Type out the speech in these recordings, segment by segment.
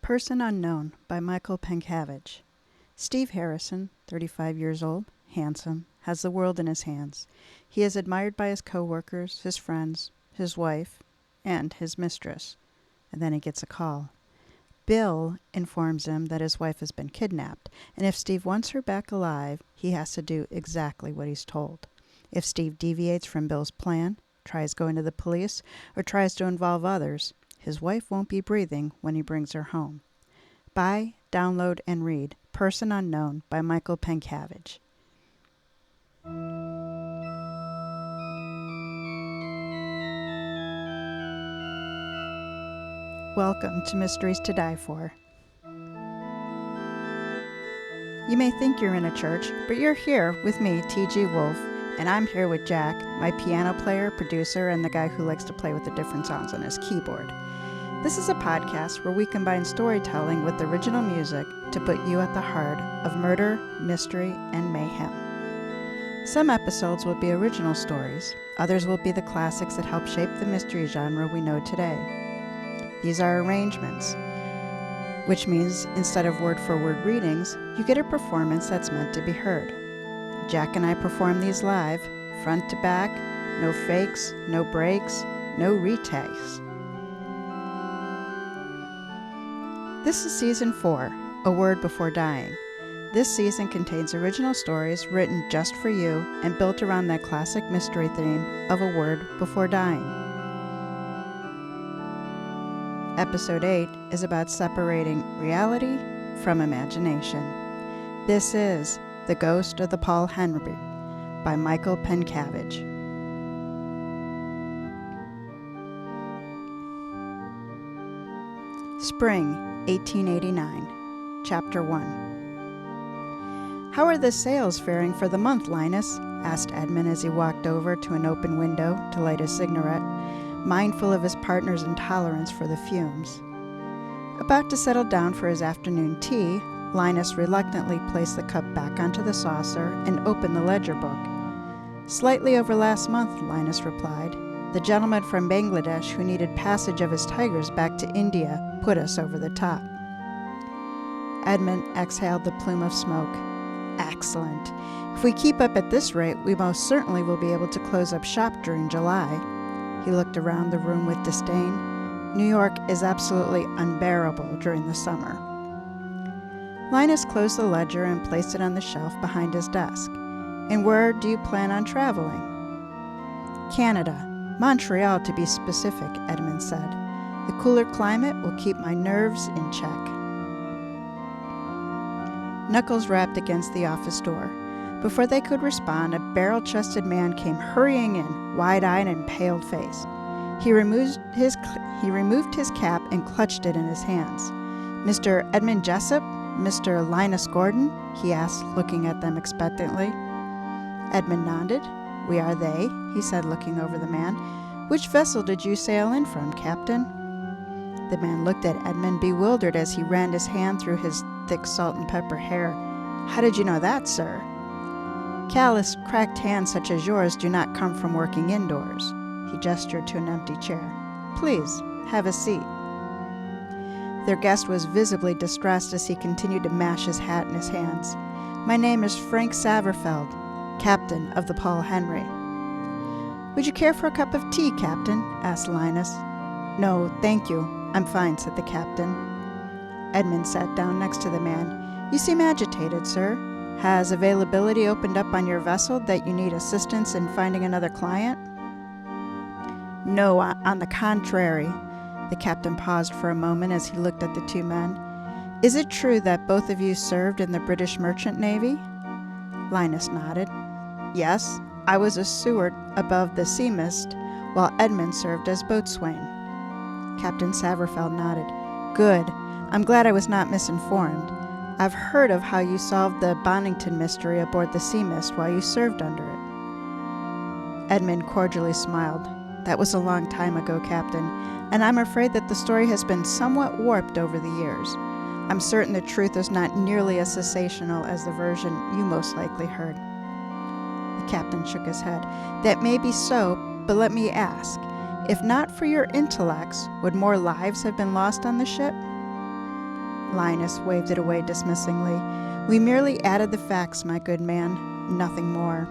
Person Unknown by Michael Penncavage. Steve Harrison, 35 years old, handsome, has the world in his hands. He is admired by his co-workers, his friends, his wife, and his mistress. And then he gets a call. Bill informs him that his wife has been kidnapped, and if Steve wants her back alive, he has to do exactly what he's told. If Steve deviates from Bill's plan, tries going to the police, or tries to involve others, his wife won't be breathing when he brings her home. Buy, download, and read Person Unknown by Michael Penncavage. Welcome to Mysteries to Die For. You may think you're in a church, but you're here with me, TG Wolff, and I'm here with Jack, my piano player, producer, and the guy who likes to play with the different sounds on his keyboard. This is a podcast where we combine storytelling with original music to put you at the heart of murder, mystery, and mayhem. Some episodes will be original stories, others will be the classics that help shape the mystery genre we know today. These are arrangements, which means instead of word-for-word readings, you get a performance that's meant to be heard. Jack and I perform these live, front to back, no fakes, no breaks, no retakes. This is Season 4, A Word Before Dying. This season contains original stories written just for you and built around that classic mystery theme of a word before dying. Episode 8 is about separating reality from imagination. This is The Ghost of the Paul Henry by Michael Penncavage. Spring, 1889, Chapter 1. "How are the sales faring for the month, Linus?" asked Edmund as he walked over to an open window to light a cigarette, mindful of his partner's intolerance for the fumes. About to settle down for his afternoon tea, Linus reluctantly placed the cup back onto the saucer and opened the ledger book. "Slightly over last month," Linus replied. "The gentleman from Bangladesh who needed passage of his tigers back to India put us over the top." Edmund exhaled the plume of smoke. "Excellent. If we keep up at this rate, we most certainly will be able to close up shop during July." He looked around the room with disdain. New York is absolutely unbearable during the summer. Linus closed the ledger and placed it on the shelf behind his desk. "And where do you plan on traveling?" "Canada. Montreal, to be specific," Edmund said. "The cooler climate will keep my nerves in check." Knuckles rapped against the office door. Before they could respond, a barrel-chested man came hurrying in, wide-eyed and pale-faced. He removed his cap and clutched it in his hands. "Mr. Edmund Jessop, Mr. Linus Gordon?" he asked, looking at them expectantly. Edmund nodded. "We are they," he said, looking over the man. "Which vessel did you sail in from, Captain?" The man looked at Edmund, bewildered as he ran his hand through his thick salt and pepper hair. "How did you know that, sir?" "Callous, cracked hands such as yours do not come from working indoors." He gestured to an empty chair. "Please, have a seat." Their guest was visibly distressed as he continued to mash his hat in his hands. "My name is Frank Saverfeld, captain of the Paul Henry." "Would you care for a cup of tea, Captain?" asked Linus. "No, thank you. I'm fine," said the captain. Edmund sat down next to the man. "You seem agitated, sir. Has availability opened up on your vessel that you need assistance in finding another client?" "No, on the contrary." The captain paused for a moment as he looked at the two men. "Is it true that both of you served in the British Merchant Navy?" Linus nodded. "Yes, I was a steward above the sea mist, while Edmund served as boatswain." Captain Saverfeld nodded. "Good. I'm glad I was not misinformed. I've heard of how you solved the Bonington mystery aboard the Sea Mist while you served under it." Edmund cordially smiled. "That was a long time ago, Captain, and I'm afraid that the story has been somewhat warped over the years. I'm certain the truth is not nearly as sensational as the version you most likely heard." The captain shook his head. "That may be so, but let me ask, if not for your intellects, would more lives have been lost on the ship?" Linus waved it away dismissingly. "We merely added the facts, my good man. Nothing more."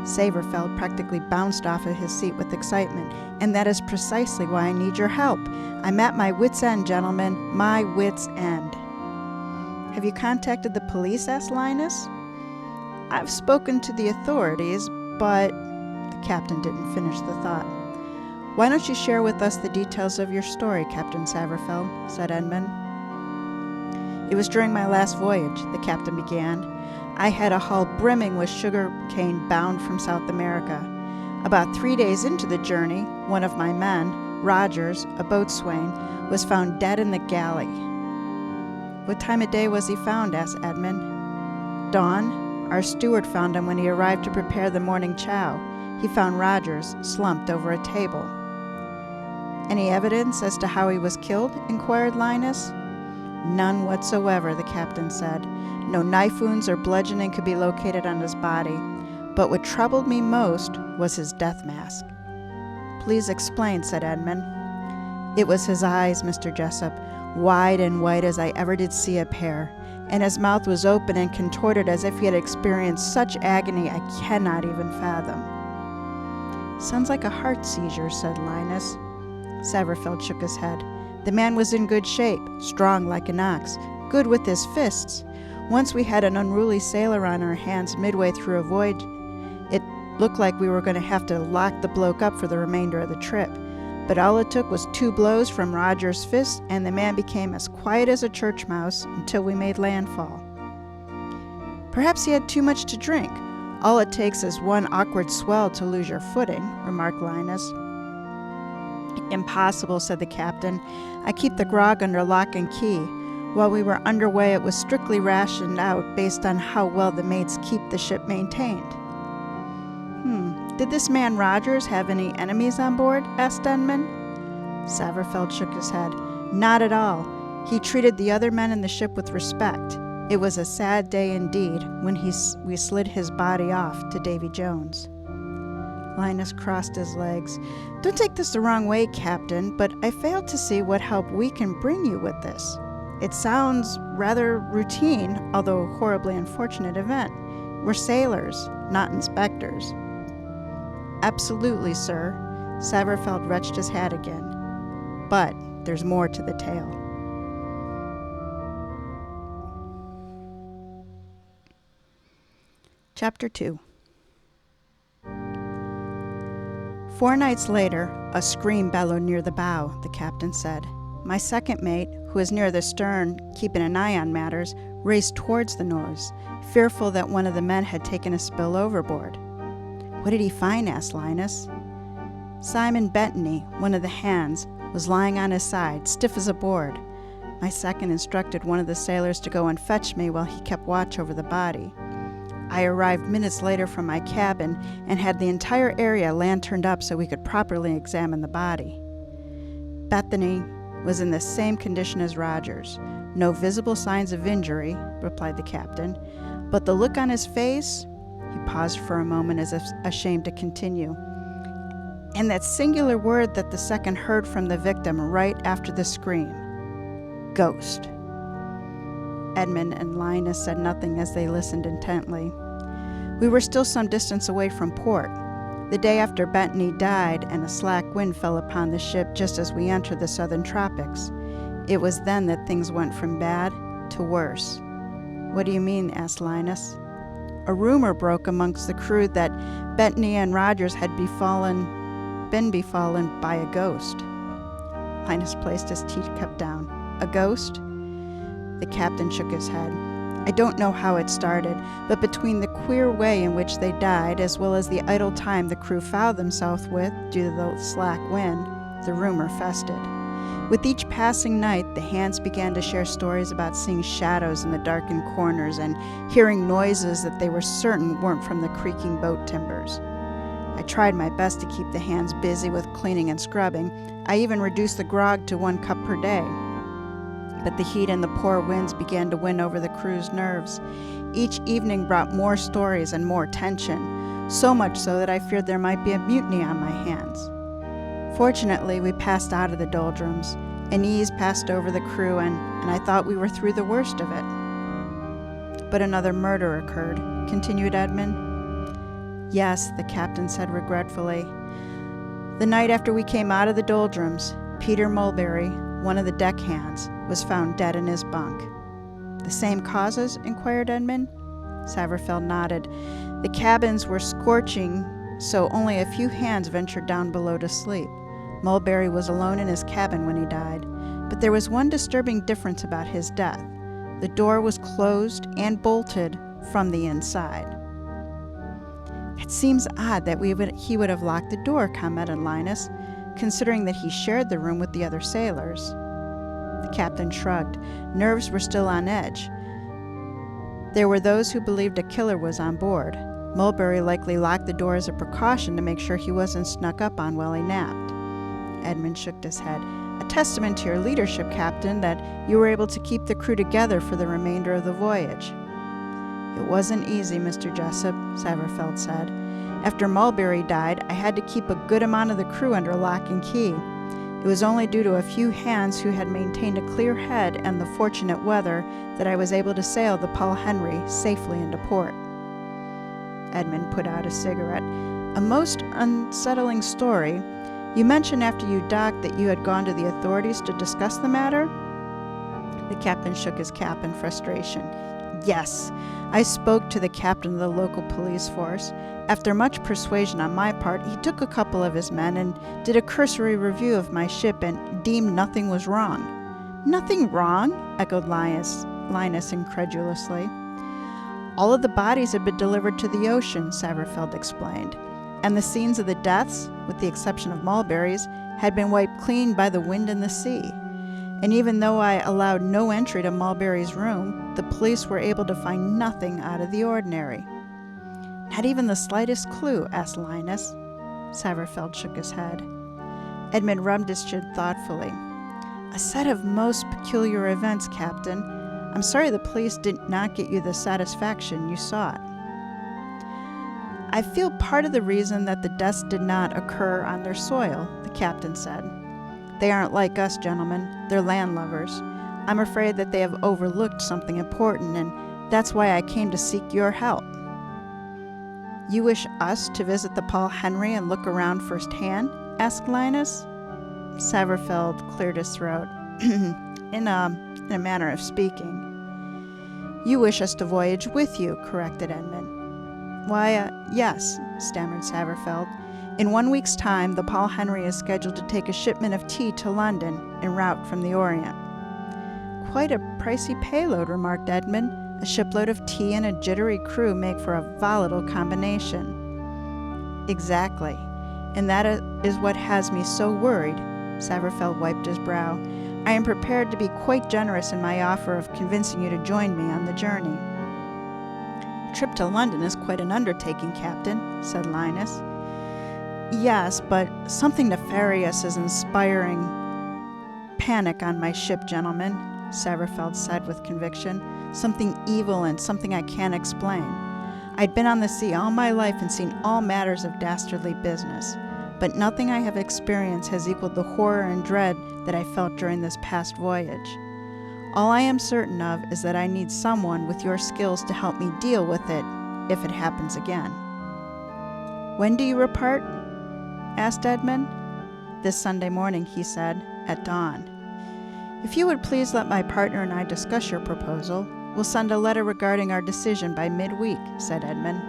Saverfeld practically bounced off of his seat with excitement. "And that is precisely why I need your help. I'm at my wit's end, gentlemen. My wit's end." "Have you contacted the police?" asked Linus. "I've spoken to the authorities, but—" The captain didn't finish the thought. "Why don't you share with us the details of your story, Captain Saverfeld?" said Edmund. "It was during my last voyage," the captain began. "I had a hull brimming with sugar cane bound from South America. About 3 days into the journey, one of my men, Rogers, a boatswain, was found dead in the galley." "What time of day was he found?" asked Edmund. "Dawn. Our steward found him when he arrived to prepare the morning chow. He found Rogers slumped over a table." "Any evidence as to how he was killed?" inquired Linus. "None whatsoever," the captain said. "No knife wounds or bludgeoning could be located on his body. But what troubled me most was his death mask." "Please explain," said Edmund. "It was his eyes, Mr. Jessop, wide and white as I ever did see a pair, and his mouth was open and contorted as if he had experienced such agony I cannot even fathom." "Sounds like a heart seizure," said Linus. Saverfeld shook his head. "The man was in good shape, strong like an ox, good with his fists. Once we had an unruly sailor on our hands midway through a voyage. It looked like we were going to have to lock the bloke up for the remainder of the trip. But all it took was 2 blows from Roger's fist, and the man became as quiet as a church mouse until we made landfall." "Perhaps he had too much to drink. All it takes is one awkward swell to lose your footing," remarked Linus. "Impossible," said the captain. "I keep the grog under lock and key. While we were underway, it was strictly rationed out based on how well the mates keep the ship maintained." "Did this man Rogers have any enemies on board?" asked Edmund. Saverfeld shook his head. "Not at all. He treated the other men in the ship with respect. It was a sad day indeed when we slid his body off to Davy Jones." Linus crossed his legs. "Don't take this the wrong way, Captain, but I fail to see what help we can bring you with this. It sounds rather routine, although a horribly unfortunate event. We're sailors, not inspectors." "Absolutely, sir." Saverfeld retched his hat again. "But there's more to the tale." Chapter 2. 4 nights later, a scream bellowed near the bow, the captain said. My second mate, who was near the stern, keeping an eye on matters, raced towards the nose, fearful that one of the men had taken a spill overboard. "What did he find?" asked Linus. Simon Bettany, one of the hands, was lying on his side, stiff as a board. My second instructed one of the sailors to go and fetch me while he kept watch over the body. I arrived minutes later from my cabin and had the entire area lanterned up so we could properly examine the body. Bettany was in the same condition as Rogers. "No visible signs of injury," replied the captain, "but the look on his face—" He paused for a moment as if ashamed to continue. "And that singular word that the second heard from the victim right after the scream. Ghost." Edmund and Linus said nothing as they listened intently. We were still some distance away from port. The day after Bettany died and a slack wind fell upon the ship just as we entered the southern tropics. It was then that things went from bad to worse. "What do you mean?" asked Linus. "A rumor broke amongst the crew that Bettany and Rogers had been befallen by a ghost." Linus placed his teacup down. "A ghost?" The captain shook his head. "I don't know how it started, but between the queer way in which they died, as well as the idle time the crew found themselves with due to the slack wind, the rumor festered. With each passing night, the hands began to share stories about seeing shadows in the darkened corners and hearing noises that they were certain weren't from the creaking boat timbers. I tried my best to keep the hands busy with cleaning and scrubbing. I even reduced the grog to 1 cup per day. But the heat and the poor winds began to win over the crew's nerves. Each evening brought more stories and more tension, so much so that I feared there might be a mutiny on my hands. Fortunately, we passed out of the doldrums. An ease passed over the crew, and I thought we were through the worst of it. But another murder occurred, continued Edmund. Yes, the captain said regretfully. The night after we came out of the doldrums, Peter Mulberry, one of the deckhands, was found dead in his bunk. The same causes? Inquired Edmund. Saverfeld nodded. The cabins were scorching, so only a few hands ventured down below to sleep. Mulberry was alone in his cabin when he died, but there was one disturbing difference about his death. The door was closed and bolted from the inside. It seems odd that he would have locked the door, commented Linus, considering that he shared the room with the other sailors. The captain shrugged. Nerves were still on edge. There were those who believed a killer was on board. Mulberry likely locked the door as a precaution to make sure he wasn't snuck up on while he napped. Edmund shook his head. A testament to your leadership, Captain, that you were able to keep the crew together for the remainder of the voyage. It wasn't easy, Mr. Jessop, Saverfeld said. After Mulberry died, I had to keep a good amount of the crew under lock and key. It was only due to a few hands who had maintained a clear head and the fortunate weather that I was able to sail the Paul Henry safely into port. Edmund put out a cigarette. A most unsettling story. You mentioned after you docked that you had gone to the authorities to discuss the matter? The captain shook his cap in frustration. Yes, I spoke to the captain of the local police force. After much persuasion on my part, he took a couple of his men and did a cursory review of my ship and deemed nothing was wrong. Nothing wrong? Echoed Linus incredulously. All of the bodies had been delivered to the ocean, Saverfeld explained, and the scenes of the deaths, with the exception of Mulberry's, had been wiped clean by the wind and the sea. And even though I allowed no entry to Mulberry's room, the police were able to find nothing out of the ordinary. Not even the slightest clue? Asked Linus. Saverfeld shook his head. Edmund rubbed his chin thoughtfully. A set of most peculiar events, Captain. I'm sorry the police did not get you the satisfaction you sought. I feel part of the reason that the deaths did not occur on their soil, the captain said. They aren't like us, gentlemen. They're landlubbers. I'm afraid that they have overlooked something important, and that's why I came to seek your help. You wish us to visit the Paul Henry and look around firsthand? Asked Linus. Saverfeld cleared his throat. in a manner of speaking. You wish us to voyage with you, corrected Edmund. Why, yes, stammered Saverfeld. In 1 week's time, the Paul Henry is scheduled to take a shipment of tea to London en route from the Orient. Quite a pricey payload, remarked Edmund. A shipload of tea and a jittery crew make for a volatile combination. Exactly. And that is what has me so worried. Saverfeld wiped his brow. I am prepared to be quite generous in my offer of convincing you to join me on the journey. A trip to London is quite an undertaking, Captain, said Linus. Yes, but something nefarious is inspiring panic on my ship, gentlemen, Saverfeld said with conviction. Something evil and something I can't explain. I'd been on the sea all my life and seen all matters of dastardly business, but nothing I have experienced has equaled the horror and dread that I felt during this past voyage. All I am certain of is that I need someone with your skills to help me deal with it if it happens again. When do you repart? Asked Edmund. This Sunday morning, he said, at dawn. If you would please let my partner and I discuss your proposal, we'll send a letter regarding our decision by midweek, said Edmund.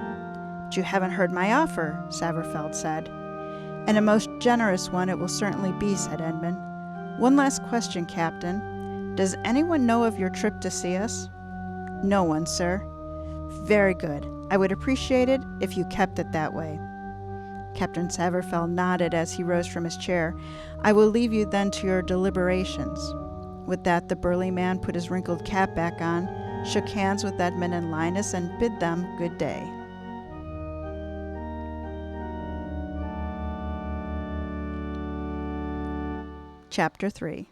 But you haven't heard my offer, Saverfeld said. And a most generous one it will certainly be, said Edmund. One last question, Captain. Does anyone know of your trip to see us? No one, sir. Very good. I would appreciate it if you kept it that way. Captain Saverfeld nodded as he rose from his chair. I will leave you then to your deliberations. With that, the burly man put his wrinkled cap back on, shook hands with Edmund and Linus, and bid them good day. Chapter 3.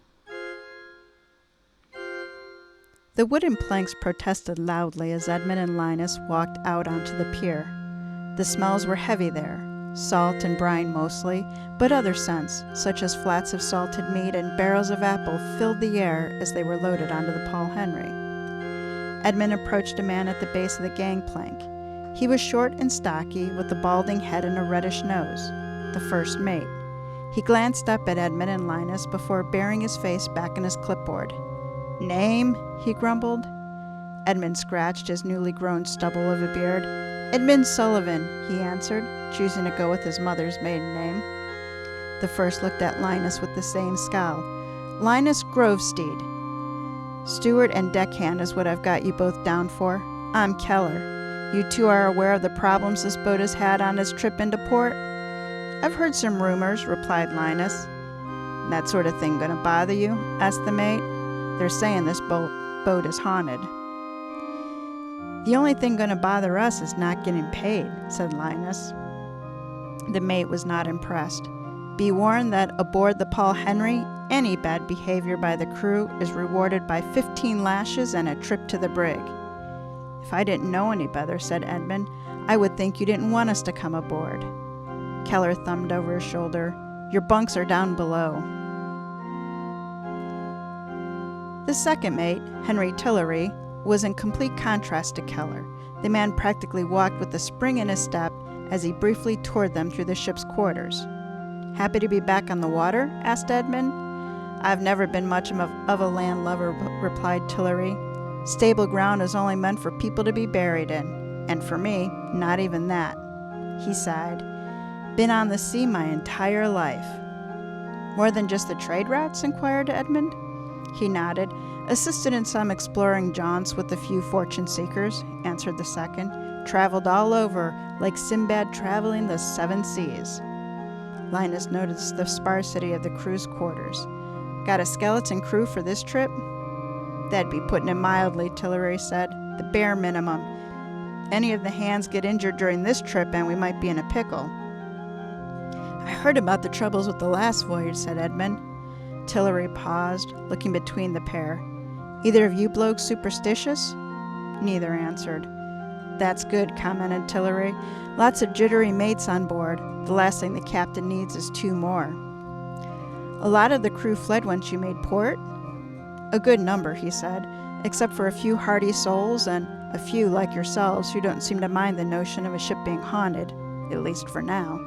The wooden planks protested loudly as Edmund and Linus walked out onto the pier. The smells were heavy there. salt and brine mostly, but other scents, such as flats of salted meat and barrels of apple, filled the air as they were loaded onto the Paul Henry. Edmund approached a man at the base of the gangplank. He was short and stocky, with a balding head and a reddish nose, the first mate. He glanced up at Edmund and Linus before burying his face back in his clipboard. "Name?" he grumbled. Edmund scratched his newly grown stubble of a beard. "Edmund Sullivan," he answered, choosing to go with his mother's maiden name. The first looked at Linus with the same scowl. "Linus Grovesteed. Steward and deckhand is what I've got you both down for. I'm Keller. You two are aware of the problems this boat has had on its trip into port?" "I've heard some rumors," replied Linus. "That sort of thing gonna bother you?" asked the mate. "They're saying this boat is haunted." "The only thing gonna bother us is not getting paid," said Linus. The mate was not impressed. "Be warned that aboard the Paul Henry, any bad behavior by the crew is rewarded by 15 lashes and a trip to the brig." "If I didn't know any better," said Edmund, "I would think you didn't want us to come aboard." Keller thumbed over his shoulder. "Your bunks are down below." The second mate, Henry Tillery, was in complete contrast to Keller. The man practically walked with a spring in his step as he briefly toured them through the ship's quarters. "Happy to be back on the water?" asked Edmund. "I've never been much of a land lover," replied Tillery. "Stable ground is only meant for people to be buried in, and for me, not even that." He sighed. "Been on the sea my entire life." "More than just the trade routes?" inquired Edmund. He nodded. "Assisted in some exploring jaunts with a few fortune seekers," answered the second. "Traveled all over, like Sinbad traveling the 7 seas." Linus noticed the sparsity of the crew's quarters. "Got a skeleton crew for this trip?" "That'd be putting it mildly," Tillery said. "The bare minimum. Any of the hands get injured during this trip and we might be in a pickle." "I heard about the troubles with the last voyage," said Edmund. Tillery paused, looking between the pair. "Either of you blokes superstitious?" Neither answered. "That's good," commented Tillery. "Lots of jittery mates on board. The last thing the captain needs is 2 more. "A lot of the crew fled once you made port?" "A good number," he said, "except for a few hardy souls and a few like yourselves who don't seem to mind the notion of a ship being haunted, at least for now."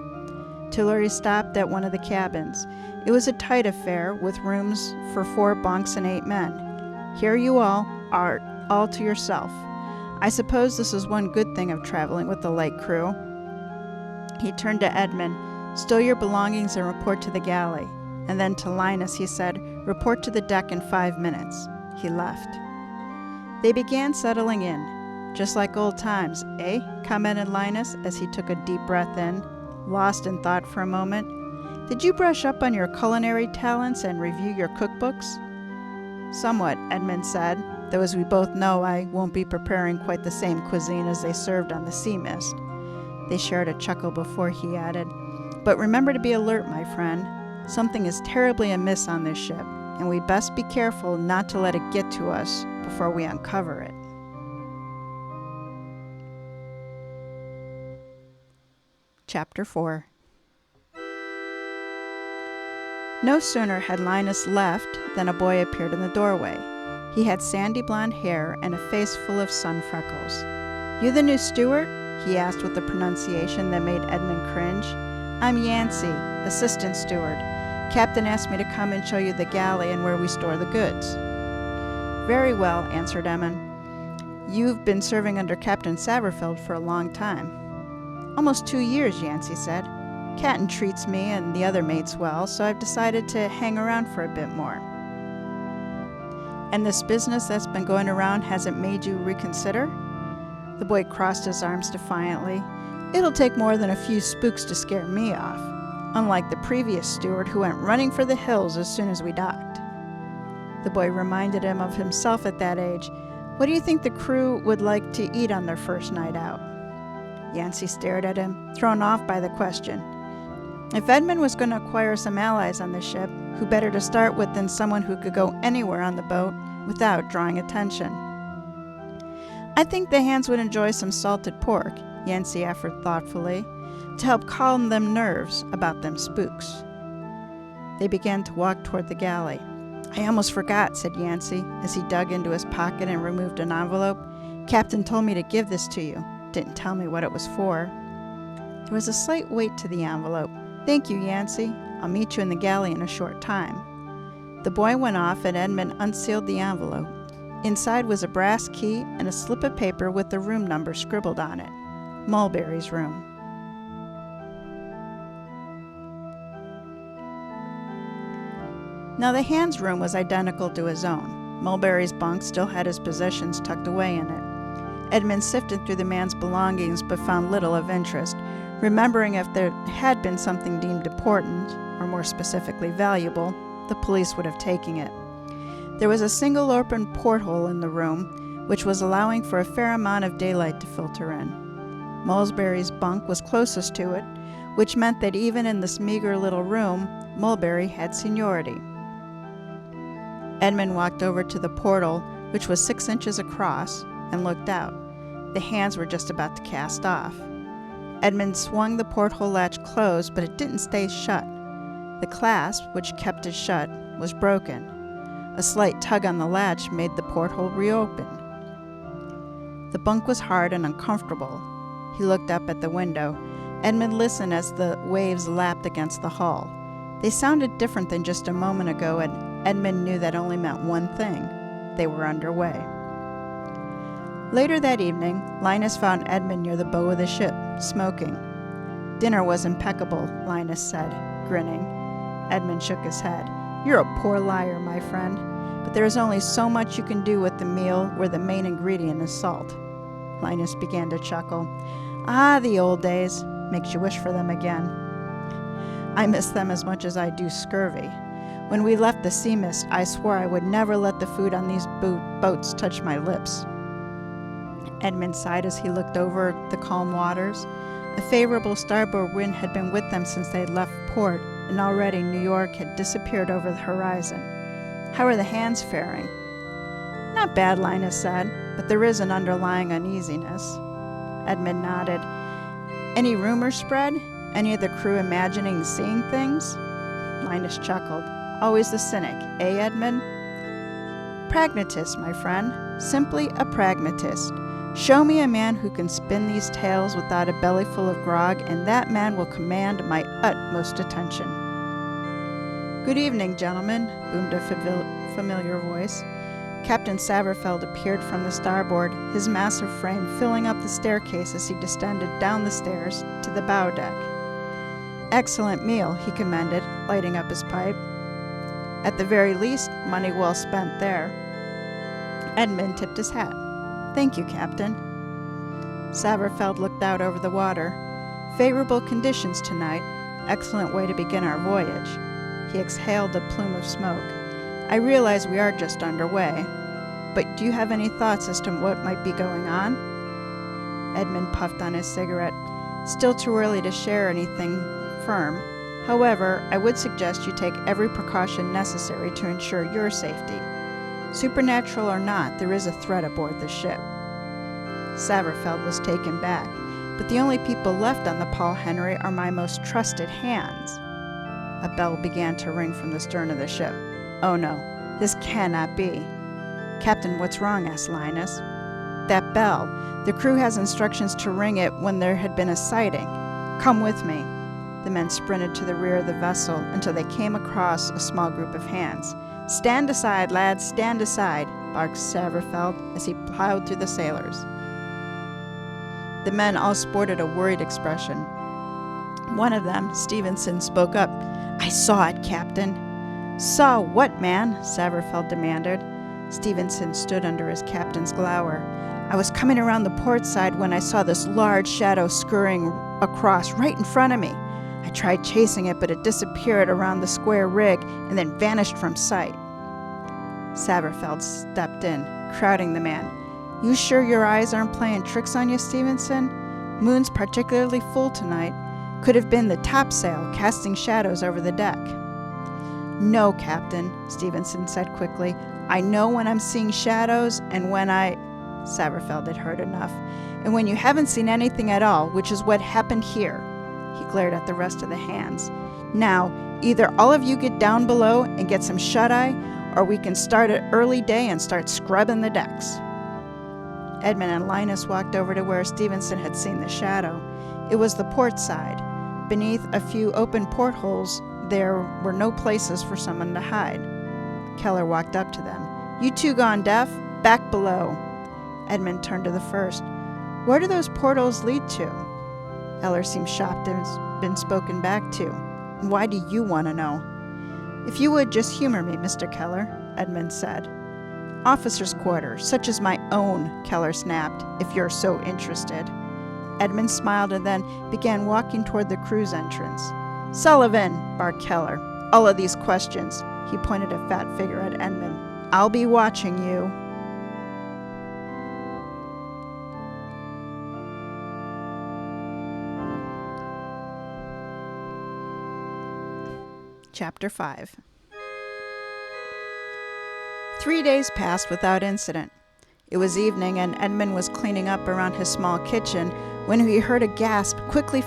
Tillery stopped at one of the cabins. It was a tight affair, with rooms for 4 bunks and 8 men. "Here you all are, all to yourself. I suppose this is one good thing of traveling with a light crew." He turned to Edmund. "Stow your belongings and report to the galley." And then to Linus he said, "Report to the deck in 5 minutes." He left. They began settling in. "Just like old times, eh?" commented Linus as he took a deep breath in, lost in thought for a moment. "Did you brush up on your culinary talents and review your cookbooks?" "Somewhat," Edmund said, "though as we both know I won't be preparing quite the same cuisine as they served on the Sea Mist." They shared a chuckle before he added, "But remember to be alert, my friend. Something is terribly amiss on this ship, and we best be careful not to let it get to us before we uncover it." Chapter 4. No sooner had Linus left than a boy appeared in the doorway. He had sandy blonde hair and a face full of sun freckles. "You the new steward?" he asked with a pronunciation that made Edmund cringe. "I'm Yancey, assistant steward. Captain asked me to come and show you the galley and where we store the goods." "Very well," answered Edmund. "You've been serving under Captain Saverfeld for a long time." "Almost 2 years," Yancey said. "Captain treats me and the other mates well, so I've decided to hang around for a bit more." "And this business that's been going around hasn't made you reconsider?" The boy crossed his arms defiantly. "It'll take more than a few spooks to scare me off, unlike the previous steward who went running for the hills as soon as we docked." The boy reminded him of himself at that age. "What do you think the crew would like to eat on their first night out?" Yancey stared at him, thrown off by the question. If Edmund was going to acquire some allies on the ship, who better to start with than someone who could go anywhere on the boat without drawing attention? "I think the hands would enjoy some salted pork," Yancey offered thoughtfully. to help calm them nerves about them spooks. They began to walk toward the galley. "I almost forgot," said Yancey, as he dug into his pocket and removed an envelope. "Captain told me to give this to you. Didn't tell me what it was for." There was a slight weight to the envelope. "Thank you, Yancey. I'll meet you in the galley in a short time." The boy went off, and Edmund unsealed the envelope. Inside was a brass key and a slip of paper with the room number scribbled on it. Mulberry's room. Now the hand's room was identical to his own. Mulberry's bunk still had his possessions tucked away in it. Edmund sifted through the man's belongings but found little of interest, remembering if there had been something deemed important, or more specifically valuable, the police would have taken it. There was a single open porthole in the room, which was allowing for a fair amount of daylight to filter in. Mulberry's bunk was closest to it, which meant that even in this meager little room, Mulberry had seniority. Edmund walked over to the portal, which was 6 inches across, and looked out. The hands were just about to cast off. Edmund swung the porthole latch closed, but it didn't stay shut. The clasp, which kept it shut, was broken. A slight tug on the latch made the porthole reopen. The bunk was hard and uncomfortable. He looked up at the window. Edmund listened as the waves lapped against the hull. They sounded different than just a moment ago, and Edmund knew that only meant one thing. They were underway. Later that evening, Linus found Edmund near the bow of the ship, smoking. "Dinner was impeccable," Linus said, grinning. Edmund shook his head. "You're a poor liar, my friend, but there is only so much you can do with the meal where the main ingredient is salt." Linus began to chuckle. "Ah, the old days. Makes you wish for them again." "I miss them as much as I do scurvy. When we left the sea mist, I swore I would never let the food on these boats touch my lips." Edmund sighed as he looked over the calm waters. A favorable starboard wind had been with them since they had left port, and already New York had disappeared over the horizon. "How are the hands faring?" "Not bad," Linus said, "but there is an underlying uneasiness." Edmund nodded. "Any rumors spread? Any of the crew imagining and seeing things?" Linus chuckled. "Always the cynic, eh, Edmund?" "Pragmatist, my friend. Simply a pragmatist. Show me a man who can spin these tales without a bellyful of grog, and that man will command my utmost attention." "Good evening, gentlemen," boomed a familiar voice. Captain Saverfeld appeared from the starboard, his massive frame filling up the staircase as he descended down the stairs to the bow deck. "Excellent meal," he commended, lighting up his pipe. "At the very least, money well spent there." Edmund tipped his hat. "Thank you, Captain." Saverfeld looked out over the water. "Favorable conditions tonight. Excellent way to begin our voyage." He exhaled a plume of smoke. "I realize we are just underway, but do you have any thoughts as to what might be going on?" Edmund puffed on his cigarette. "Still too early to share anything firm. However, I would suggest you take every precaution necessary to ensure your safety. Supernatural or not, there is a threat aboard the ship." Saverfeld was taken back. "But the only people left on the Paul Henry are my most trusted hands." A bell began to ring from the stern of the ship. "Oh no, this cannot be." "Captain, what's wrong?" asked Linus. "That bell. The crew has instructions to ring it when there had been a sighting. Come with me." The men sprinted to the rear of the vessel until they came across a small group of hands. "Stand aside, lads, stand aside," barked Saverfeld as he plowed through the sailors. The men all sported a worried expression. One of them, Stevenson, spoke up. "I saw it, Captain." "Saw what, man?" Saverfeld demanded. Stevenson stood under his captain's glower. "I was coming around the port side when I saw this large shadow scurrying across right in front of me. I tried chasing it, but it disappeared around the square rig and then vanished from sight." Saverfeld stepped in, crowding the man. "You sure your eyes aren't playing tricks on you, Stevenson? Moon's particularly full tonight. Could have been the topsail casting shadows over the deck." "No, Captain," Stevenson said quickly. "I know when I'm seeing shadows and when Saverfeld had heard enough. "And when you haven't seen anything at all, which is what happened here." He glared at the rest of the hands. Now, either all of you get down below and get some shut-eye, or we can start at early day and start scrubbing the decks. Edmund and Linus walked over to where Stevenson had seen the shadow. It was the port side. Beneath a few open portholes, there were no places for someone to hide. Keller walked up to them. "You two gone deaf? Back below." Edmund turned to the first. "Where do those portals lead to?" Eller seemed shocked and has been spoken back to. "Why do you want to know?" "If you would just humor me, Mr. Keller," Edmund said. "Officer's quarters, such as my own," Keller snapped, "if you're so interested." Edmund smiled and then began walking toward the crew's entrance. "Sullivan," barked Keller, "all of these questions." He pointed a fat figure at Edmund. "I'll be watching you." Chapter 5. 3 days passed without incident. It was evening, and Edmund was cleaning up around his small kitchen when he heard a gasp, quickly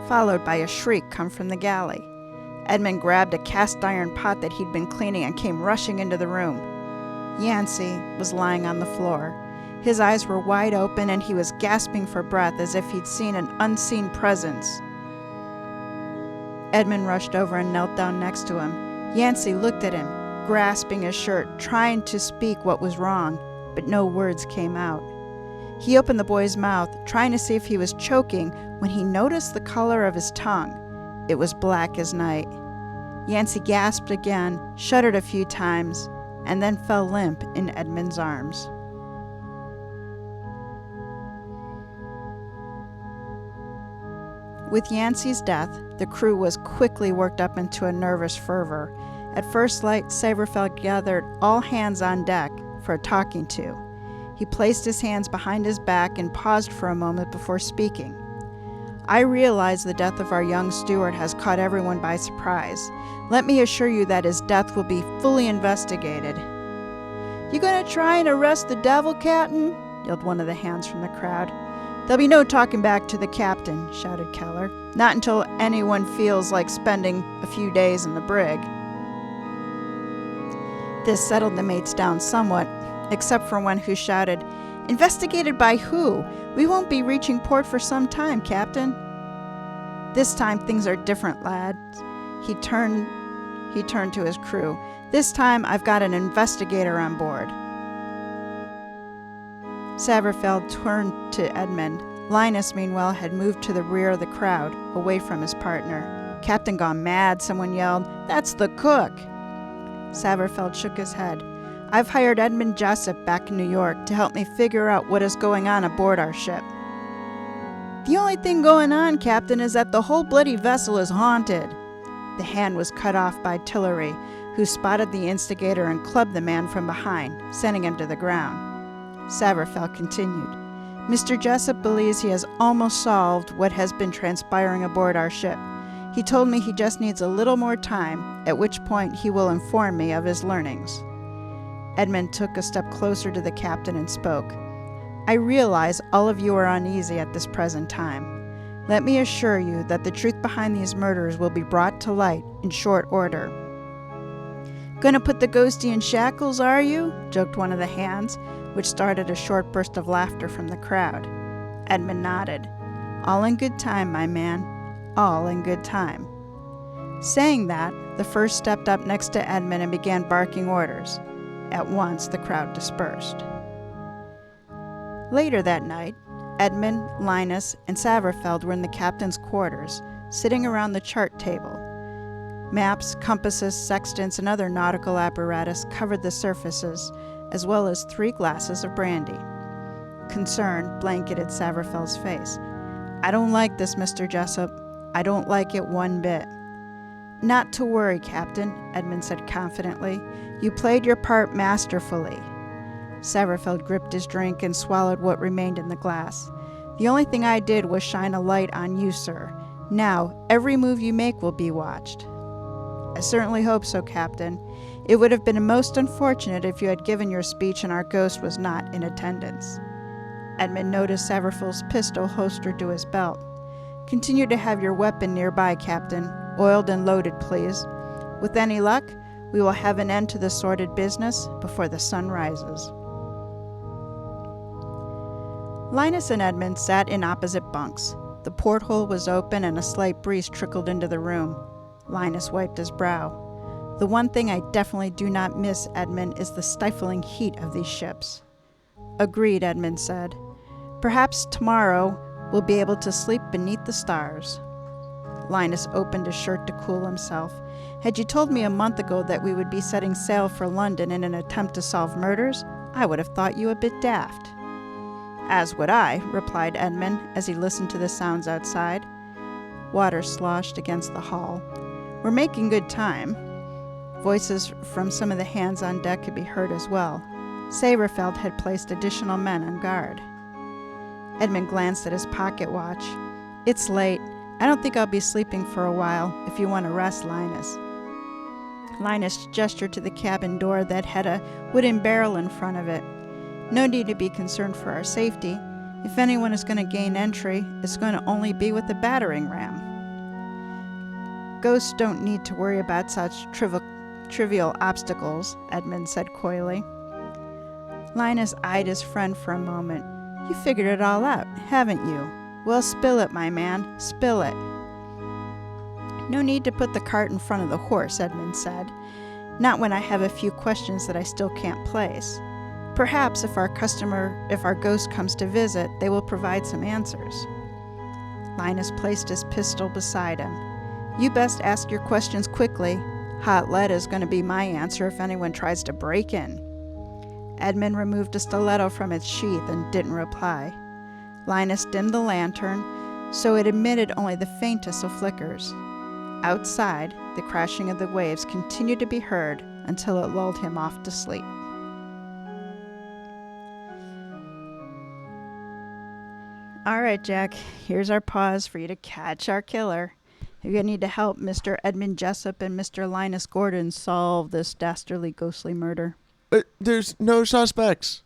followed by a shriek, come from the galley. Edmund grabbed a cast-iron pot that he'd been cleaning and came rushing into the room. Yancey was lying on the floor. His eyes were wide open, and he was gasping for breath as if he'd seen an unseen presence. Edmund rushed over and knelt down next to him. Yancey looked at him, grasping his shirt, trying to speak what was wrong, but no words came out. He opened the boy's mouth, trying to see if he was choking, when he noticed the color of his tongue. It was black as night. Yancey gasped again, shuddered a few times, and then fell limp in Edmund's arms. With Yancey's death, the crew was quickly worked up into a nervous fervor. At first light, Saverfeld gathered all hands on deck for a talking to. He placed his hands behind his back and paused for a moment before speaking. "I realize the death of our young steward has caught everyone by surprise. Let me assure you that his death will be fully investigated." "You gonna try and arrest the devil, Captain?" yelled one of the hands from the crowd. "There'll be no talking back to the captain," shouted Keller. "Not until anyone feels like spending a few days in the brig." This settled the mates down somewhat, except for one who shouted, "Investigated by who? We won't be reaching port for some time, Captain." "This time things are different, lads." He turned to his crew. "This time I've got an investigator on board." Saverfeld turned to Edmund. Linus, meanwhile, had moved to the rear of the crowd, away from his partner. "Captain gone mad," someone yelled. "That's the cook." Saverfeld shook his head. "I've hired Edmund Jessop back in New York to help me figure out what is going on aboard our ship." "The only thing going on, Captain, is that the whole bloody vessel is haunted." The hand was cut off by Tillery, who spotted the instigator and clubbed the man from behind, sending him to the ground. Saverfeld continued. "Mr. Jessop believes he has almost solved what has been transpiring aboard our ship. He told me he just needs a little more time, at which point he will inform me of his learnings." Edmund took a step closer to the captain and spoke. "I realize all of you are uneasy at this present time. Let me assure you that the truth behind these murders will be brought to light in short order." "Gonna put the ghostie in shackles, are you?" joked one of the hands, which started a short burst of laughter from the crowd. Edmund nodded. "All in good time, my man. All in good time." Saying that, the first stepped up next to Edmund and began barking orders. At once, the crowd dispersed. Later that night, Edmund, Linus, and Saverfeld were in the captain's quarters, sitting around the chart table. Maps, compasses, sextants, and other nautical apparatus covered the surfaces, as well as 3 glasses of brandy. Concern blanketed Saverfeld's face. "I don't like this, Mr. Jessop. I don't like it one bit." "Not to worry, Captain," Edmund said confidently. "You played your part masterfully." Saverfeld gripped his drink and swallowed what remained in the glass. "The only thing I did was shine a light on you, sir. Now, every move you make will be watched." "I certainly hope so, Captain. It would have been most unfortunate if you had given your speech and our ghost was not in attendance." Edmund noticed Saverfeld's pistol holstered to his belt. Continue to have your weapon nearby, Captain. Oiled and loaded, please. With any luck, we will have an end to this sordid business before the sun rises." Linus and Edmund sat in opposite bunks. The porthole was open and a slight breeze trickled into the room. Linus wiped his brow. "The one thing I definitely do not miss, Edmund, is the stifling heat of these ships." "Agreed," Edmund said. "Perhaps tomorrow we'll be able to sleep beneath the stars." Linus opened his shirt to cool himself. "Had you told me a month ago that we would be setting sail for London in an attempt to solve murders, I would have thought you a bit daft." "As would I," replied Edmund as he listened to the sounds outside. Water sloshed against the hull. "We're making good time." Voices from some of the hands on deck could be heard as well. Saverfeld had placed additional men on guard. Edmund glanced at his pocket watch. "It's late. I don't think I'll be sleeping for a while, if you want to rest, Linus." Linus gestured to the cabin door that had a wooden barrel in front of it. "No need to be concerned for our safety. If anyone is going to gain entry, it's going to only be with the battering ram." "Ghosts don't need to worry about such trivial obstacles," Edmund said coyly. Linus eyed his friend for a moment. "You figured it all out, haven't you? Well, spill it, my man, spill it." "No need to put the cart in front of the horse," Edmund said. "Not when I have a few questions that I still can't place. Perhaps if our ghost comes to visit, they will provide some answers." Linus placed his pistol beside him. "You best ask your questions quickly. Hot lead is going to be my answer if anyone tries to break in." Edmund removed a stiletto from its sheath and didn't reply. Linus dimmed the lantern, so it emitted only the faintest of flickers. Outside, the crashing of the waves continued to be heard until it lulled him off to sleep. All right, Jack, here's our pause for you to catch our killer. You're going to need to help Mr. Edmund Jessop and Mr. Linus Gordon solve this dastardly ghostly murder. There's no suspects.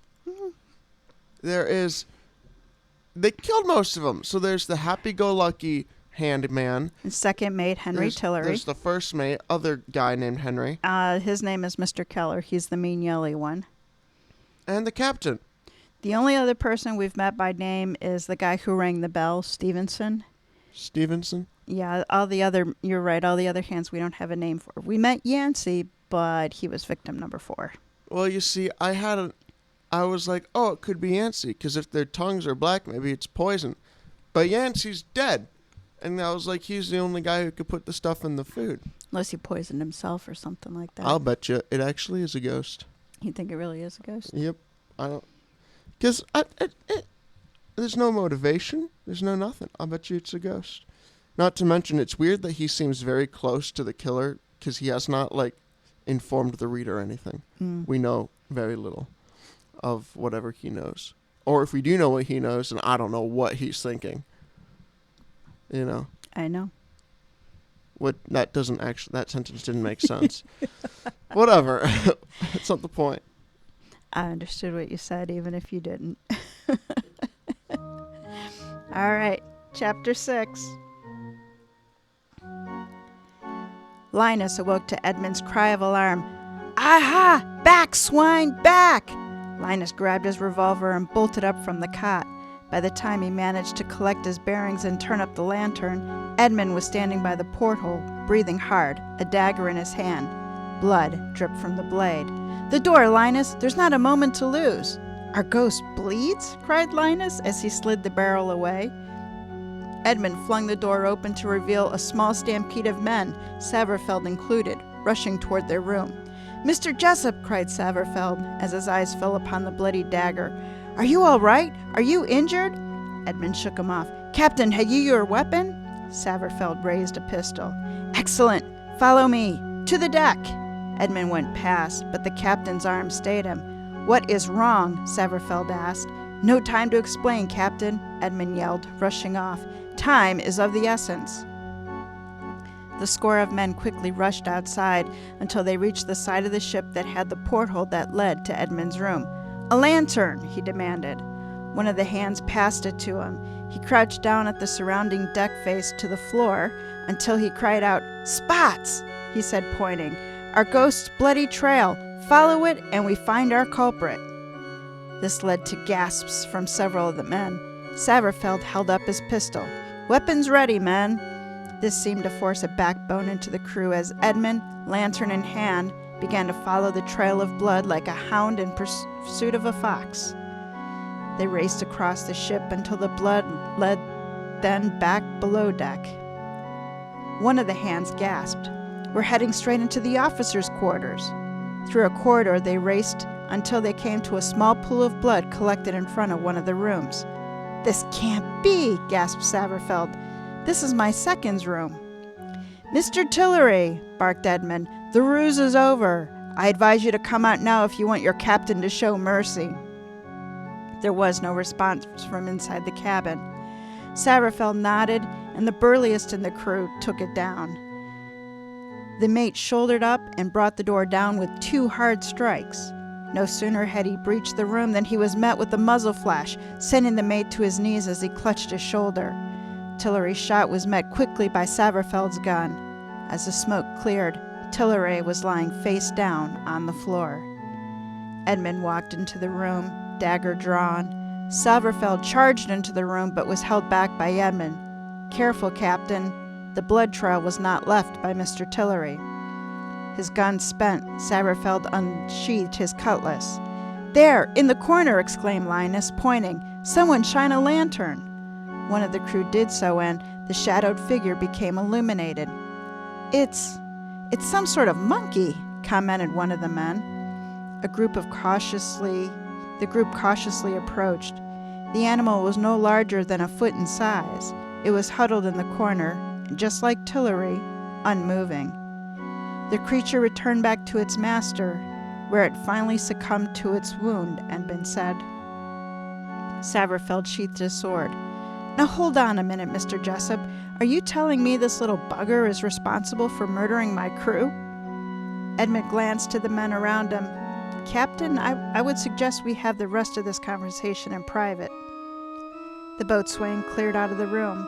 They killed most of them. So there's the happy-go-lucky handyman. And second mate, Henry Tillery. There's the first mate, other guy named Henry. His name is Mr. Keller. He's the mean yelly one. And the captain. The only other person we've met by name is the guy who rang the bell, Stevenson. Stevenson? Yeah, you're right, all the other hands we don't have a name for. We met Yancey, but he was victim number 4. Well, you see, I was like, oh, it could be Yancey, because if their tongues are black, maybe it's poison. But Yancey's dead. And I was like, he's the only guy who could put the stuff in the food. Unless he poisoned himself or something like that. I'll bet you it actually is a ghost. You think it really is a ghost? Yep. I don't... Because there's no motivation. There's no nothing. I'll bet you it's a ghost. Not to mention, it's weird that he seems very close to the killer, because he has not, informed the reader anything. We know very little of whatever he knows. Or if we do know what he knows, then I don't know what he's thinking. You know? I know. That sentence didn't make sense. Whatever. That's not the point. I understood what you said, even if you didn't. All right, chapter 6. Linus awoke to Edmund's cry of alarm. "Aha! Back, swine, back!" Linus grabbed his revolver and bolted up from the cot. By the time he managed to collect his bearings and turn up the lantern, Edmund was standing by the porthole, breathing hard, a dagger in his hand. Blood dripped from the blade. "The door, Linus! There's not a moment to lose!" "Our ghost bleeds?" cried Linus as he slid the barrel away. Edmund flung the door open to reveal a small stampede of men, Saverfeld included, rushing toward their room. "Mr. Jessop!" cried Saverfeld, as his eyes fell upon the bloody dagger. "Are you all right? Are you injured?" Edmund shook him off. "Captain, had you your weapon?" Saverfeld raised a pistol. "Excellent! Follow me! To the deck!" Edmund went past, but the captain's arm stayed him. "What is wrong?" Saverfeld asked. "No time to explain, Captain," Edmund yelled, rushing off. "Time is of the essence." The score of men quickly rushed outside until they reached the side of the ship that had the porthole that led to Edmund's room. "A lantern!" he demanded. One of the hands passed it to him. He crouched down at the surrounding deck face to the floor until he cried out, "Spots!" he said, pointing. "Our ghost's bloody trail. Follow it, and we find our culprit." This led to gasps from several of the men. Saverfeld held up his pistol. "Weapons ready, men." This seemed to force a backbone into the crew as Edmund, lantern in hand, began to follow the trail of blood like a hound in pursuit of a fox. They raced across the ship until the blood led then back below deck. One of the hands gasped, "We're heading straight into the officers' quarters." Through a corridor they raced until they came to a small pool of blood collected in front of one of the rooms. "This can't be," gasped Saverfeld. "This is my second's room." "Mr. Tillery," barked Edmund, "the ruse is over. I advise you to come out now if you want your captain to show mercy." There was no response from inside the cabin. Saverfeld nodded, and the burliest in the crew took it down. The mate shouldered up and brought the door down with 2 hard strikes. No sooner had he breached the room than he was met with a muzzle flash, sending the mate to his knees as he clutched his shoulder. Tillery's shot was met quickly by Saverfeld's gun. As the smoke cleared, Tillery was lying face down on the floor. Edmund walked into the room, dagger drawn. Saverfeld charged into the room but was held back by Edmund. "Careful, Captain. The blood trail was not left by Mr. Tillery." His gun spent, Saverfeld unsheathed his cutlass. "There, in the corner!" exclaimed Linus, pointing. "Someone shine a lantern!" One of the crew did so, and the shadowed figure became illuminated. It's some sort of monkey," commented one of the men. The group cautiously approached. The animal was no larger than a foot in size. It was huddled in the corner, just like Tillery, unmoving. The creature returned back to its master, where it finally succumbed to its wound and been said. Saverfeld sheathed his sword. "Now hold on a minute, Mr. Jessop. Are you telling me this little bugger is responsible for murdering my crew?" Edmund glanced to the men around him. "Captain, I would suggest we have the rest of this conversation in private." The boatswain cleared out of the room.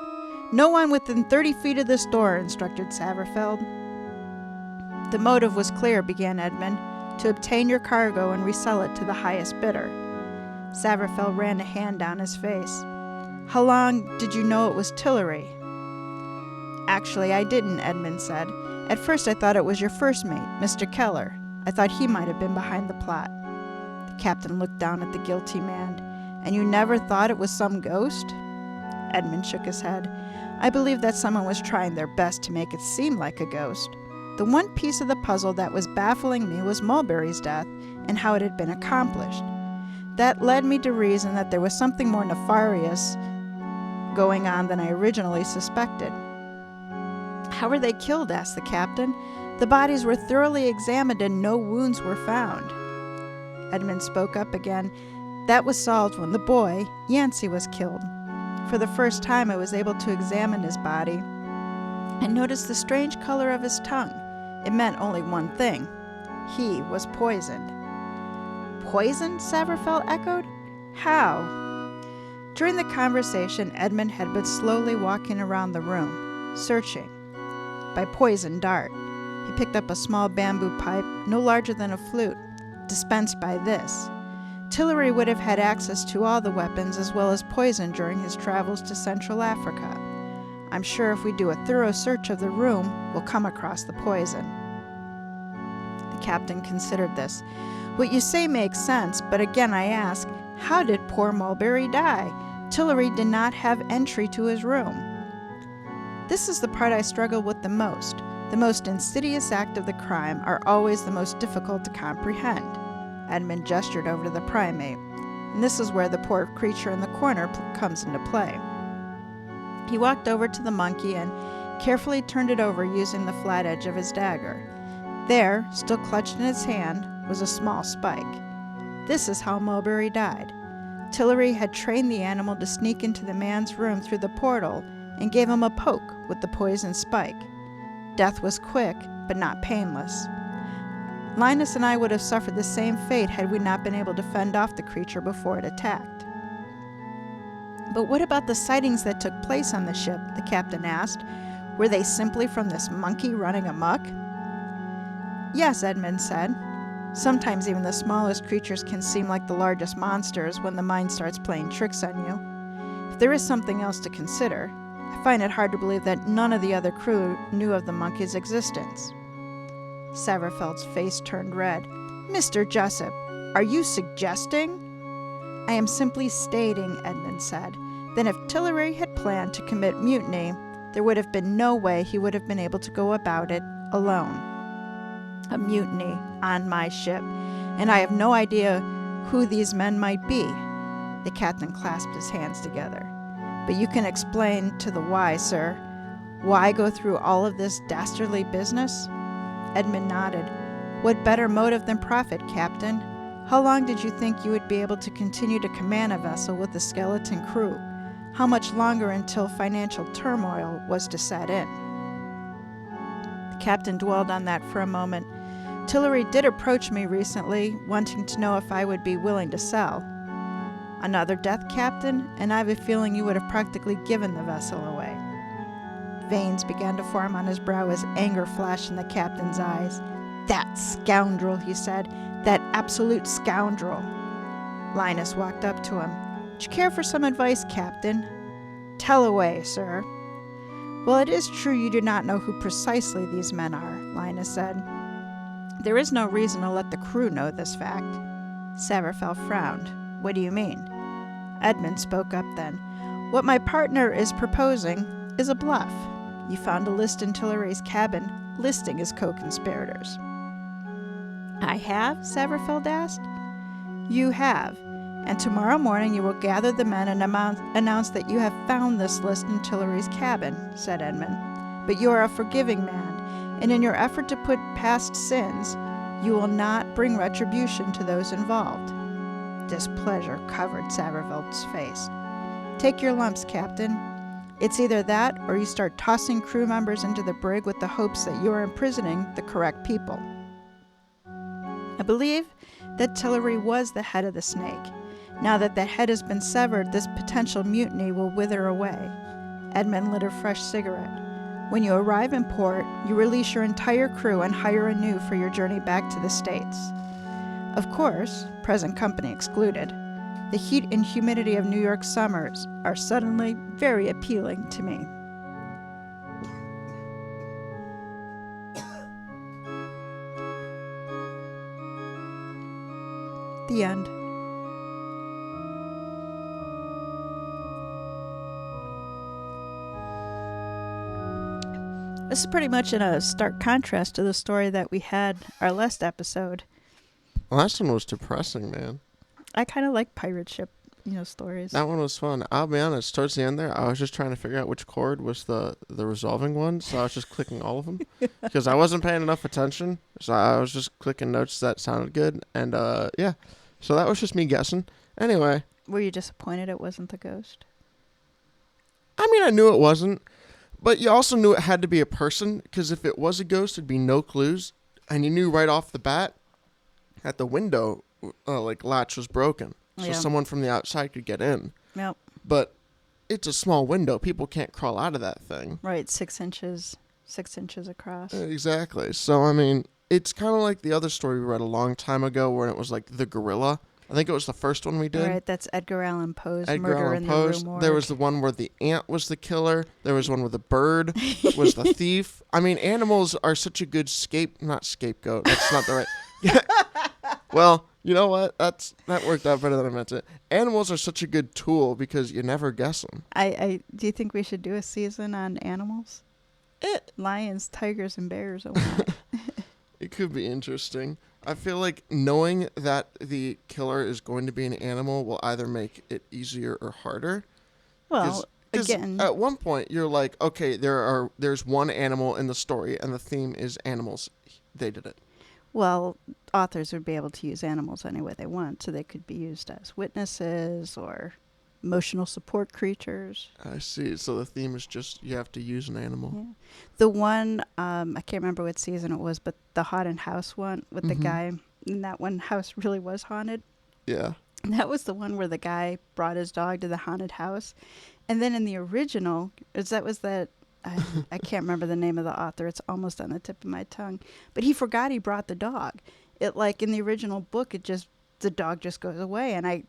"No one within 30 feet of this door," instructed Saverfeld. "The motive was clear," began Edmund, "to obtain your cargo and resell it to the highest bidder." Saverfeld ran a hand down his face. "How long did you know it was Tillery?" "Actually, I didn't," Edmund said. "At first I thought it was your first mate, Mr. Keller. I thought he might have been behind the plot." The captain looked down at the guilty man. "And you never thought it was some ghost?" Edmund shook his head. "I believe that someone was trying their best to make it seem like a ghost. The one piece of the puzzle that was baffling me was Mulberry's death and how it had been accomplished. That led me to reason that there was something more nefarious going on than I originally suspected." "How were they killed?" asked the captain. "The bodies were thoroughly examined and no wounds were found." Edmund spoke up again. "That was solved when the boy, Yancey, was killed. For the first time I was able to examine his body and noticed the strange color of his tongue. It meant only one thing. He was poisoned." "Poisoned?" Saverfeld echoed. "How?" During the conversation, Edmund had been slowly walking around the room, searching. By poison dart. He picked up a small bamboo pipe, no larger than a flute, dispensed by this. Tillery would have had access to all the weapons as well as poison during his travels to Central Africa. I'm sure if we do a thorough search of the room, we'll come across the poison." The captain considered this. "What you say makes sense, but again I ask, how did poor Mulberry die? Tillery did not have entry to his room." "This is the part I struggle with the most. The most insidious act of the crime are always the most difficult to comprehend." Edmund gestured over to the primate. "And this is where the poor creature in the corner comes into play." He walked over to the monkey and carefully turned it over using the flat edge of his dagger. There, still clutched in his hand, was a small spike. This is how Mulberry died. Tillery had trained the animal to sneak into the man's room through the portal and gave him a poke with the poisoned spike. Death was quick, but not painless. Linus and I would have suffered the same fate had we not been able to fend off the creature before it attacked. But what about the sightings that took place on the ship? The captain asked. Were they simply from this monkey running amok? Yes, Edmund said. Sometimes even the smallest creatures can seem like the largest monsters when the mind starts playing tricks on you. If there is something else to consider, I find it hard to believe that none of the other crew knew of the monkey's existence. Saverfeld's face turned red. Mr. Jessop, are you suggesting? I am simply stating, Edmund said, that if Tillery had planned to commit mutiny, there would have been no way he would have been able to go about it alone. A mutiny on my ship, and I have no idea who these men might be. The captain clasped his hands together. But you can explain to the why, sir. Why go through all of this dastardly business? Edmund nodded. What better motive than profit, Captain? How long did you think you would be able to continue to command a vessel with a skeleton crew? How much longer until financial turmoil was to set in? The captain dwelled on that for a moment. Tillery did approach me recently, wanting to know if I would be willing to sell. Another death, Captain, and I have a feeling you would have practically given the vessel away. Veins began to form on his brow as anger flashed in the captain's eyes. That scoundrel, he said. That absolute scoundrel. Linus walked up to him. Would you care for some advice, Captain? Tell away, sir. Well, it is true you do not know who precisely these men are, Linus said. There is no reason to let the crew know this fact. Saverfeld frowned. What do you mean? Edmund spoke up then. What my partner is proposing is a bluff. You found a list in Tillery's cabin listing his co-conspirators. I have? Saverfeld asked. You have. And tomorrow morning you will gather the men and announce that you have found this list in Tillery's cabin, said Edmund. But you are a forgiving man, and in your effort to put past sins, you will not bring retribution to those involved. Displeasure covered Saverfeld's face. Take your lumps, Captain. It's either that or you start tossing crew members into the brig with the hopes that you are imprisoning the correct people. I believe that Tillery was the head of the snake. Now that the head has been severed, this potential mutiny will wither away. Edmund lit a fresh cigarette. When you arrive in port, you release your entire crew and hire anew for your journey back to the States. Of course, present company excluded, the heat and humidity of New York summers are suddenly very appealing to me. The end. This is pretty much in a stark contrast to the story that we had our last episode. The last one was depressing, man. I kind of like pirate ship, stories. That one was fun. I'll be honest, towards the end there, I was just trying to figure out which chord was the resolving one, so I was just clicking all of them. Because I wasn't paying enough attention, so I was just clicking notes that sounded good. And, yeah, so that was just me guessing. Anyway. Were you disappointed it wasn't the ghost? I mean, I knew it wasn't. But you also knew it had to be a person, because if it was a ghost, there'd be no clues. And you knew right off the bat that the window, latch was broken. So someone from the outside could get in. Yep. But it's a small window. People can't crawl out of that thing. Right, 6 inches across. Exactly. So, I mean, it's kind of like the other story we read a long time ago where it was like the gorilla. I think it was the first one we did. Right, that's Edgar Allan Poe's Murder in the Rue Morgue. There was the one where the ant was the killer. There was one where the bird was the thief. I mean, animals are such a good not scapegoat. That's not the right. Yeah. Well, you know what? That worked out better than I meant it. Animals are such a good tool because you never guess them. Do you think we should do a season on animals? Lions, tigers, and bears. Oh my. It could be interesting. I feel like knowing that the killer is going to be an animal will either make it easier or harder. Well, again, at one point you're like, okay, there's one animal in the story and the theme is animals. They did it. Well, authors would be able to use animals any way they want, so they could be used as witnesses or emotional support creatures. I see. So the theme is just you have to use an animal. Yeah. The one, I can't remember what season it was, but the haunted house one with the guy, and that one house really was haunted. Yeah. That was the one where the guy brought his dog to the haunted house. And then in the original, I can't remember the name of the author. It's almost on the tip of my tongue. But he forgot he brought the dog. It, like in the original book, the dog just goes away. And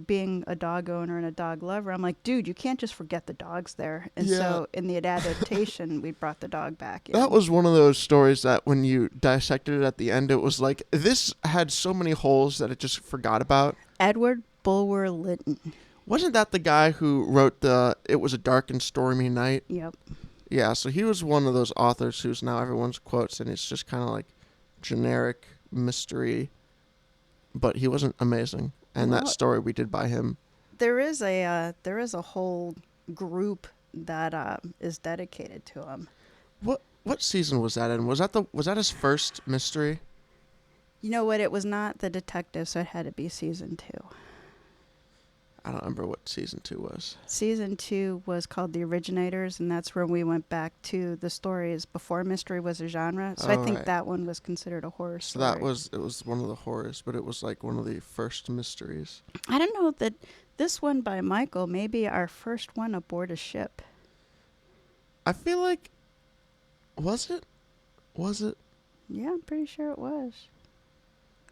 being a dog owner and a dog lover, I'm like, dude, you can't just forget the dog's there. And so in the adaptation, we brought the dog back in. That was one of those stories that when you dissected it at the end, it was like, this had so many holes that it just forgot about. Edward Bulwer Lytton. Wasn't that the guy who wrote It Was a Dark and Stormy Night? Yep. Yeah, so he was one of those authors who's now everyone's quotes, and it's just kind of like generic mystery, but he wasn't amazing. And that story we did by him. There is a whole group that is dedicated to him. What season was that in? Was that his first mystery? You know what? It was not The Detective, so it had to be season 2. I don't remember what season 2 was. Season 2 was called The Originators, and that's where we went back to the stories before mystery was a genre. So I think that one was considered a horror story. So it was one of the horrors, but it was like one of the first mysteries. I don't know that this one by Michael may be our first one aboard a ship. I feel like, was it? Yeah, I'm pretty sure it was.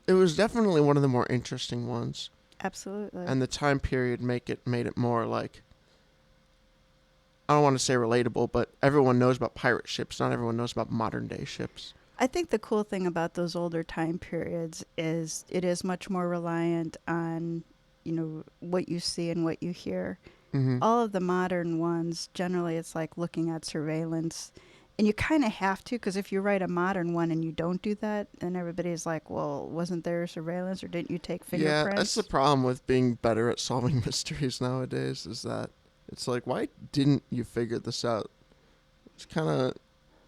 It was definitely one of the more interesting ones. Absolutely. And the time period made it more like, I don't want to say relatable, but everyone knows about pirate ships. Not everyone knows about modern day ships. I think the cool thing about those older time periods is it is much more reliant on, what you see and what you hear. Mm-hmm. All of the modern ones, generally it's like looking at surveillance. And you kind of have to, because if you write a modern one and you don't do that, then everybody's like, well, wasn't there surveillance or didn't you take fingerprints? Yeah, that's the problem with being better at solving mysteries nowadays, is that it's like, why didn't you figure this out? It's kind of,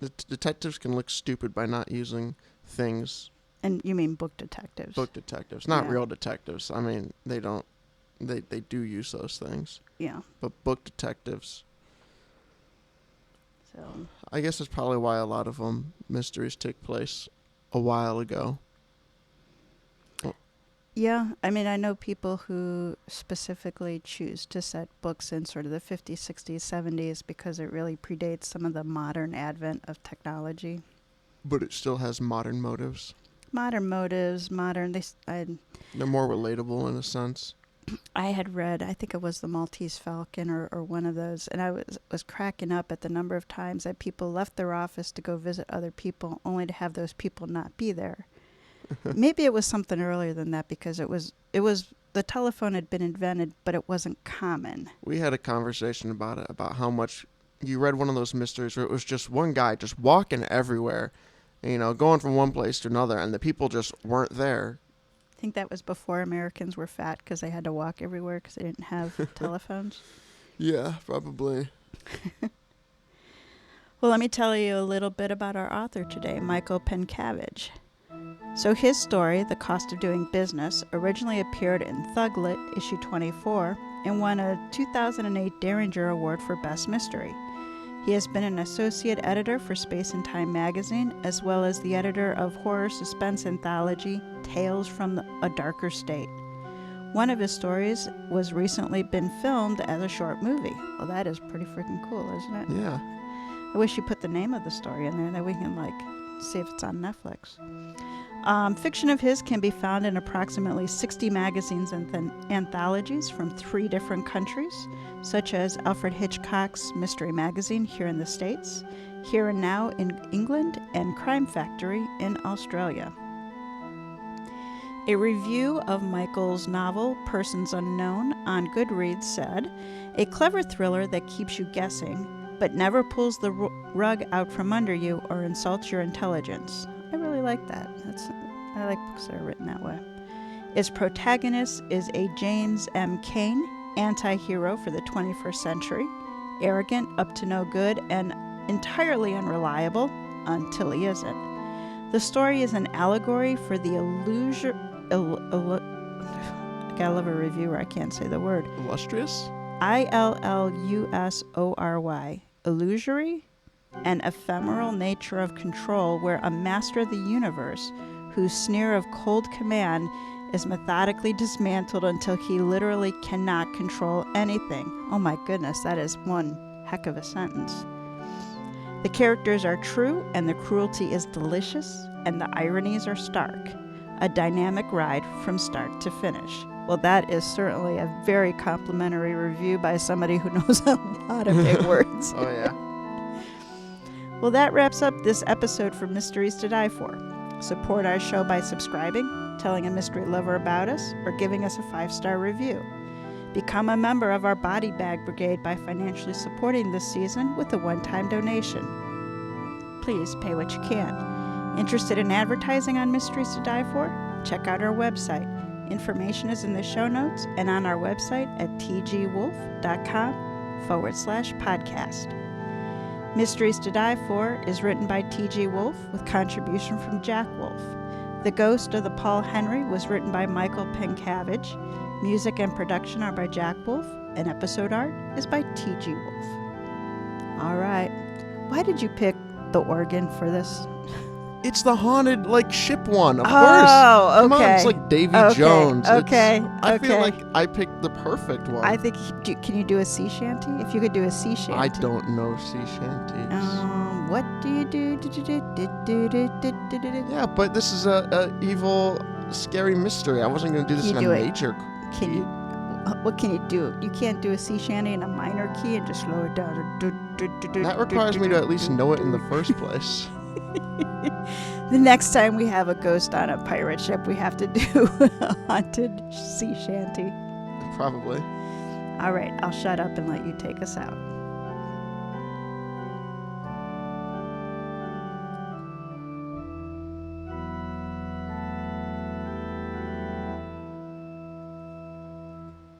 the detectives can look stupid by not using things. And you mean book detectives? Book detectives, not real detectives. I mean, they do use those things. Yeah. But book detectives. So I guess that's probably why a lot of mysteries take place a while ago. Yeah, I mean, I know people who specifically choose to set books in sort of the 50s, 60s, 70s because it really predates some of the modern advent of technology. But it still has modern motives. Modern motives, they're more relatable in a sense. I had read, I think it was the Maltese Falcon or one of those, and I was cracking up at the number of times that people left their office to go visit other people only to have those people not be there. Maybe it was something earlier than that, because it was the telephone had been invented, but it wasn't common. We had a conversation about it, about how much you read one of those mysteries where it was just one guy just walking everywhere, going from one place to another, and the people just weren't there. I think that was before Americans were fat because they had to walk everywhere because they didn't have telephones. Yeah, probably. Well, let me tell you a little bit about our author today, Michael Penncavage. So his story, The Cost of Doing Business, originally appeared in Thuglit, issue 24, and won a 2008 Derringer Award for Best Mystery. He has been an associate editor for Space and Time magazine, as well as the editor of horror suspense anthology Tales from a Darker State. One of his stories was recently been filmed as a short movie. Well, that is pretty freaking cool, isn't it? Yeah. I wish you put the name of the story in there that we can see if it's on Netflix. Fiction of his can be found in approximately 60 magazines and anthologies from 3 different countries, such as Alfred Hitchcock's Mystery Magazine here in the States, Here and Now in England, and Crime Factory in Australia. A review of Michael's novel, Persons Unknown, on Goodreads said, "A clever thriller that keeps you guessing, but never pulls the rug out from under you or insults your intelligence." I really like that. I like books that are written that way. Its protagonist is a James M. Cain, anti-hero for the 21st century, arrogant, up to no good, and entirely unreliable until he isn't. The story is an allegory for the I gotta love a reviewer, I can't say the word. Illustrious? Illusory, illusory, and ephemeral nature of control, where a master of the universe, whose sneer of cold command is methodically dismantled until he literally cannot control anything. Oh my goodness, that is one heck of a sentence. The characters are true, and the cruelty is delicious, and the ironies are stark. A dynamic ride from start to finish. Well, that is certainly a very complimentary review by somebody who knows a lot of big words. Oh, yeah. Well, that wraps up this episode for Mysteries to Die For. Support our show by subscribing, telling a mystery lover about us, or giving us a 5-star review. Become a member of our Body Bag Brigade by financially supporting this season with a one-time donation. Please pay what you can. Interested in advertising on Mysteries to Die For? Check out our website. Information is in the show notes and on our website at tgwolff.com/podcast. Mysteries to Die For is written by TG Wolff with contribution from Jack Wolff. The Ghost of the Paul Henry was written by Michael Penncavage. Music and production are by Jack Wolff, and episode art is by TG Wolff. All right. Why did you pick the organ for this? It's the haunted, ship one, of course. Oh, okay. Come on, it's like Davy Jones. Okay. I feel like I picked the perfect one. I think, can you do a sea shanty? If you could do a sea shanty. I don't know sea shanties. What do you do? Yeah, but this is a evil, scary mystery. I wasn't going to do this in a major key. What can you do? You can't do a sea shanty in a minor key and just slow it down. That requires me to at least know it in the first place. The next time we have a ghost on a pirate ship, we have to do a haunted sea shanty. Probably. All right, I'll shut up and let you take us out.